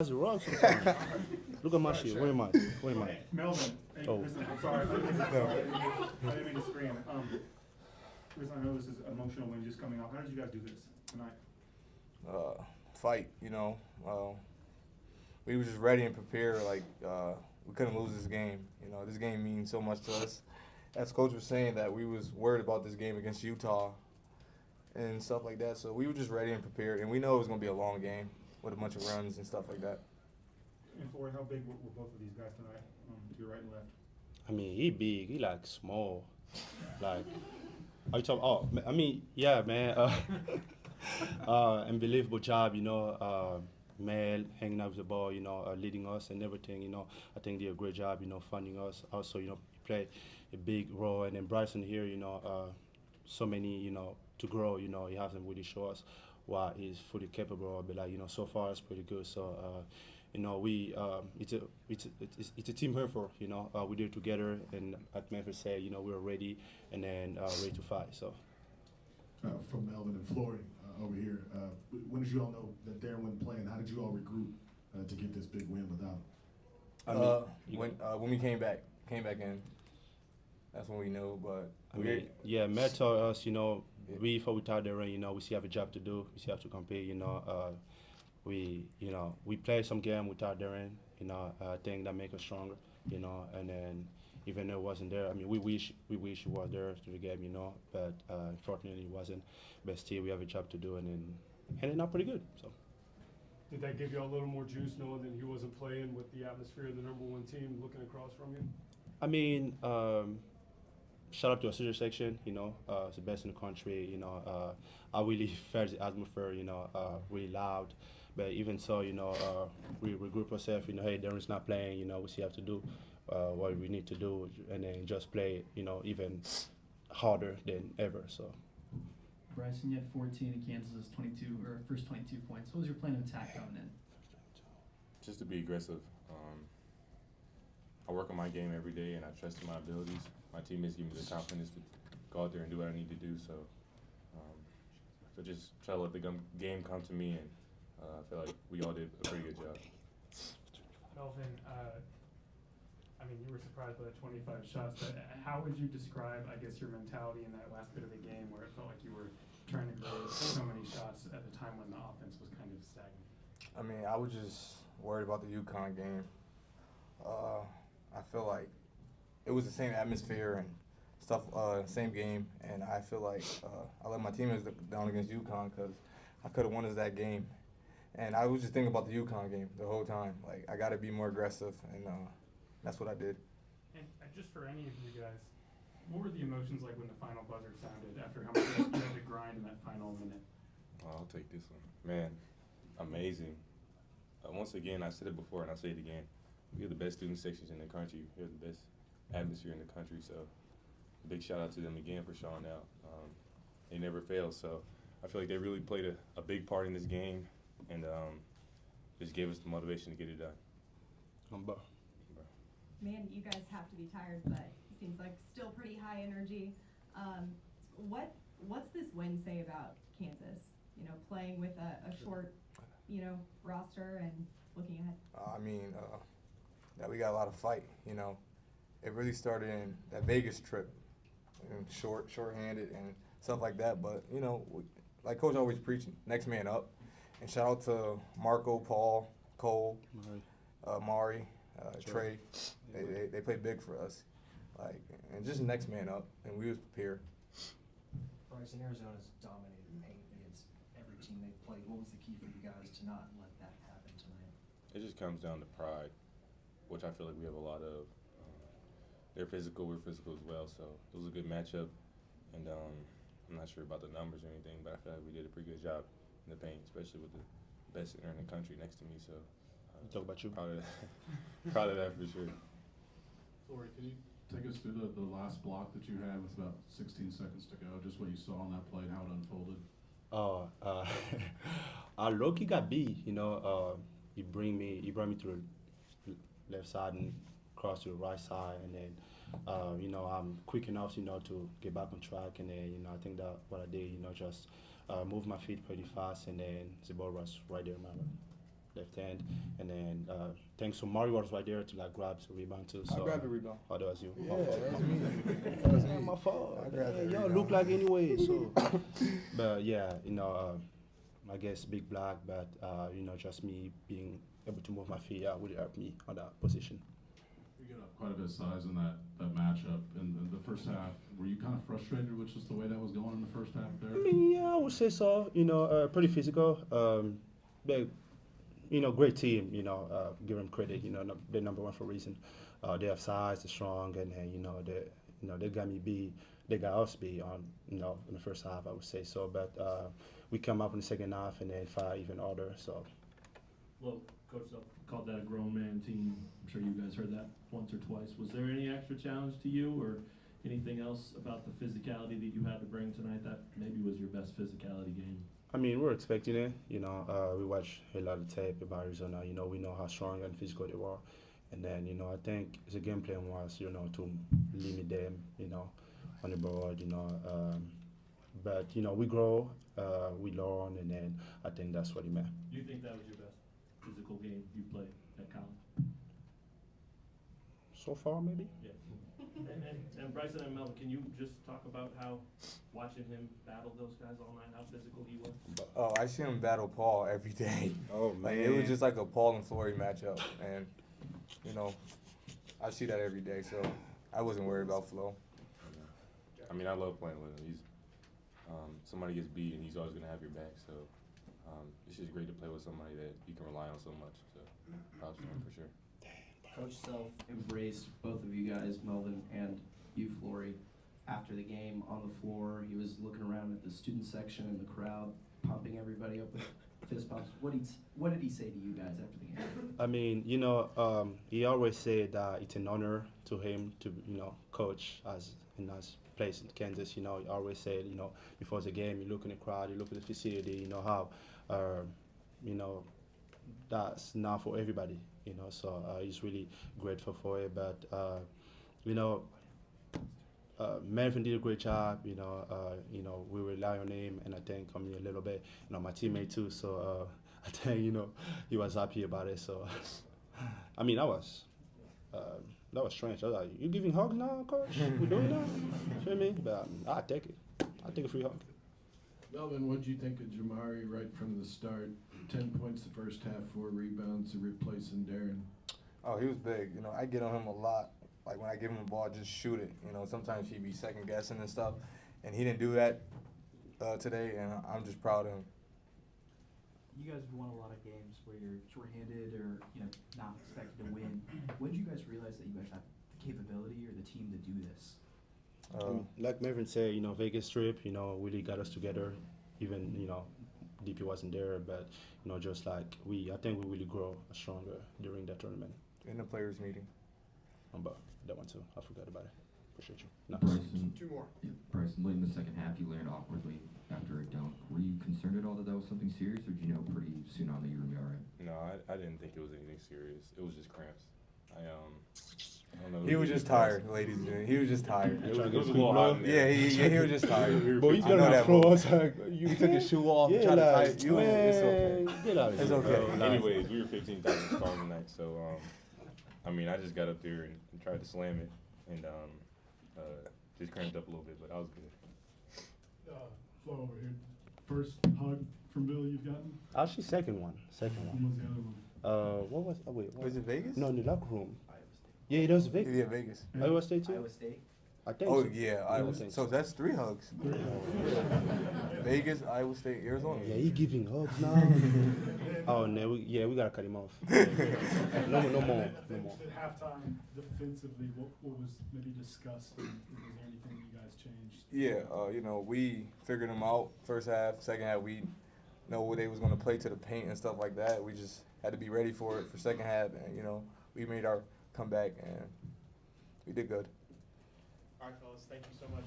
That's wrong sometimes. Look at my shit. Where am I? Where am I? Melvin, hey, Oh. listen, I'm sorry, I didn't mean to scream. Listen, I know this is emotional when you're just coming off. How did you guys do this tonight? Fight, we were just ready and prepared. We couldn't lose this game. This game means so much to us. As coach was saying, that we was worried about this game against Utah and stuff like that. So we were just ready and prepared, and we know it was gonna be a long game with a bunch of runs and stuff like that. And Flory, how big were both of these guys tonight, to your right and left? I mean, he big. He like small. Like, are you talking? Oh, I mean, yeah, man. Unbelievable job, Mel hanging out with the ball, leading us and everything, I think they did a great job, funding us. Also, he played a big role. And then Bryson here, so many, to grow, he hasn't really shown us what he's fully capable of. But so far it's pretty good. So, we it's a team effort. We did it together, and at Memphis said, we were ready and then ready to fight. So. From Melvin and Flory over here. When did you all know that Darren wasn't playing? How did you all regroup to get this big win without him? When we came back in, that's when we knew. But Matt told us, we before we started the run, we still have a job to do. We still have to compete. We played some game without Darren. I think that make us stronger. And then even though it wasn't there, I mean, we wish he was there to the game, but unfortunately he wasn't. But still, we have a job to do, and then handing out pretty good. So. Did that give you a little more juice knowing that he wasn't playing with the atmosphere of the number one team looking across from you? I mean, shout out to our senior section. It's the best in the country. I really felt the atmosphere. Really loud. But even so, we regroup ourselves. Hey, Darren's not playing. We still have to do what we need to do, and then just play. Even harder than ever. So. Bryson, you had 14 in Kansas's 22 or first 22 points. What was your plan of attack coming in? Just to be aggressive. I work on my game every day, and I trust in my abilities. My teammates give me the confidence to go out there and do what I need to do. So, I just try to let the game come to me, and I feel like we all did a pretty good job. Melvin, I mean, you were surprised by the 25 shots, but how would you describe, I guess, your mentality in that last bit of the game where it felt like you were trying to create so many shots at a time when the offense was kind of stagnant? I mean, I was just worried about the UConn game. I feel like it was the same atmosphere and stuff, same game, and I feel like I let my teammates down against UConn because I could have won us that game. And I was just thinking about the UConn game the whole time. Like, I got to be more aggressive, and that's what I did. And just for any of you guys, what were the emotions like when the final buzzer sounded after how much you had to grind in that final minute? I'll take this one. Man, amazing. Once again, I said it before and I'll say it again. We have the best student sections in the country. We have the best atmosphere in the country. So big shout out to them again for showing out. They never fail. So I feel like they really played a big part in this game and just gave us the motivation to get it done. Man, you guys have to be tired, but it seems like still pretty high energy. What's this win say about Kansas? Playing with a short, roster and looking ahead. That we got a lot of fight. It really started in that Vegas trip, and short-handed and stuff like that. But like Coach always preaching, next man up. And shout out to Marco, Paul, Cole, Mari. Trey, they played big for us, and just next man up, and we was prepared. Bryson, Arizona's dominated paint against every team they've played. What was the key for you guys to not let that happen tonight? It just comes down to pride, which I feel like we have a lot of. They're physical, we're physical as well, so it was a good matchup, and I'm not sure about the numbers or anything, but I feel like we did a pretty good job in the paint, especially with the best center in the country next to me, so. Talk about you. Proud of that for sure. Flory, can you take us through the last block that you had with about 16 seconds to go, just what you saw on that play and how it unfolded? Loki got beat. He brought me to the left side and cross to the right side, and then I'm quick enough to get back on track, and then I think that what I did just move my feet pretty fast, and then the ball was right there in my right. left hand, and then thanks to Mario was right there to like grab the rebound too. I So, grabbed the rebound. Oh, that was you. Yeah, My fault. that was me. That was my fault. I grabbed Yeah, the y'all rebound. look like anyway. So, but yeah, I guess big black, but just me being able to move my feet out would help me on that position. You get up quite a bit of size in that matchup. In the first half, were you kind of frustrated with just the way that was going in the first half there? I mean, yeah, I would say so. Pretty physical. They, great team. Give them credit. They're number one for a reason. They have size, they're strong, and they got me beat. They got us beat on in the first half. I would say so, but we come up in the second half and then fight even harder. So. Well, Coach Self called that a grown man team. I'm sure you guys heard that once or twice. Was there any extra challenge to you or anything else about the physicality that you had to bring tonight that maybe was your best physicality game? I mean, we're expecting it. We watch a lot of tape about Arizona. We know how strong and physical they were. And then, I think the game plan was, to limit them, on the board, but, we grow, we learn, and then I think that's what he meant. Do you think that was your best physical game you played at college? So far, maybe? Yeah. And Bryson and Melvin, can you just talk about how watching him battle those guys all night, how physical he was? Oh, I see him battle Paul every day. Oh Like, man, it was just like a Paul and Flory matchup, and I see that every day, so I wasn't worried about Flo. I mean, I love playing with him. He's somebody gets beat and he's always gonna have your back. So it's just great to play with somebody that you can rely on so much. So props to him for sure. Coach Self embraced both of you guys, Melvin and you, Flory, after the game on the floor. He was looking around at the student section and the crowd, pumping everybody up with fist bumps. What did he say to you guys after the game? I mean, he always said that it's an honor to him to, coach as in his place in Kansas. He always said, before the game, you look in the crowd, you look at the facility, how, that's not for everybody, So he's really grateful for it. But, Melvin did a great job, we rely on him, and I think on me a little bit, my teammate too. So I think, he was happy about it. So, I mean, that was strange. I was like, you giving hugs now, coach? We doing that? Feel me? But I take it. I take a free hug. Melvin, what did you think of Jamari right from the start? 10 points the first half, 4 rebounds, replacing Darren. Oh, he was big. I get on him a lot. Like, when I give him a ball, just shoot it. Sometimes he'd be second guessing and stuff, and he didn't do that today, and I'm just proud of him. You guys have won a lot of games where you're shorthanded or not expected to win. When did you guys realize that you guys have the capability or the team to do this? Like Melvin said, Vegas trip, really got us together. Even, DP wasn't there, but, just like I think we really grow stronger during that tournament. In the players' meeting. But that one too, I forgot about it. Appreciate you. Nice. Bryson, Two more. yeah, Bryson, late in the second half, you landed awkwardly after a dunk. Were you concerned at all that was something serious, or did you know pretty soon on that you were going to be all right? No, I didn't think it was anything serious. It was just cramps. I don't know. He was just tired, ladies and gentlemen. He was just tired. It was a little hot in there. Yeah, he was just tired. But he's I know gonna that throw move. us like You took his shoe off and tried to tie it. It's okay. Get out of It's here. okay. bro. Anyways, we were 15,000 strong tonight, so I mean, I just got up there and tried to slam it, and just cramped up a little bit, but I was good. Flo over here. First hug from Bill you've gotten? Actually, second one. When was the other one? What was? Oh wait. What? Was it Vegas? No, in the locker room. Yeah, it was Vegas. Yeah, Vegas. Iowa State too. Iowa State? I think. Oh, so. yeah, I Iowa think State. So that's 3 hugs. Vegas, Iowa State, Arizona. Yeah, he giving hugs now. Oh no, we gotta cut him off. No more. At halftime, defensively, what was maybe discussed? And was there anything you guys changed? Yeah, we figured them out first half. Second half, we know where they was going to play to the paint and stuff like that. We just had to be ready for it for second half, and, we made our comeback, and we did good. All right, fellas, thank you so much.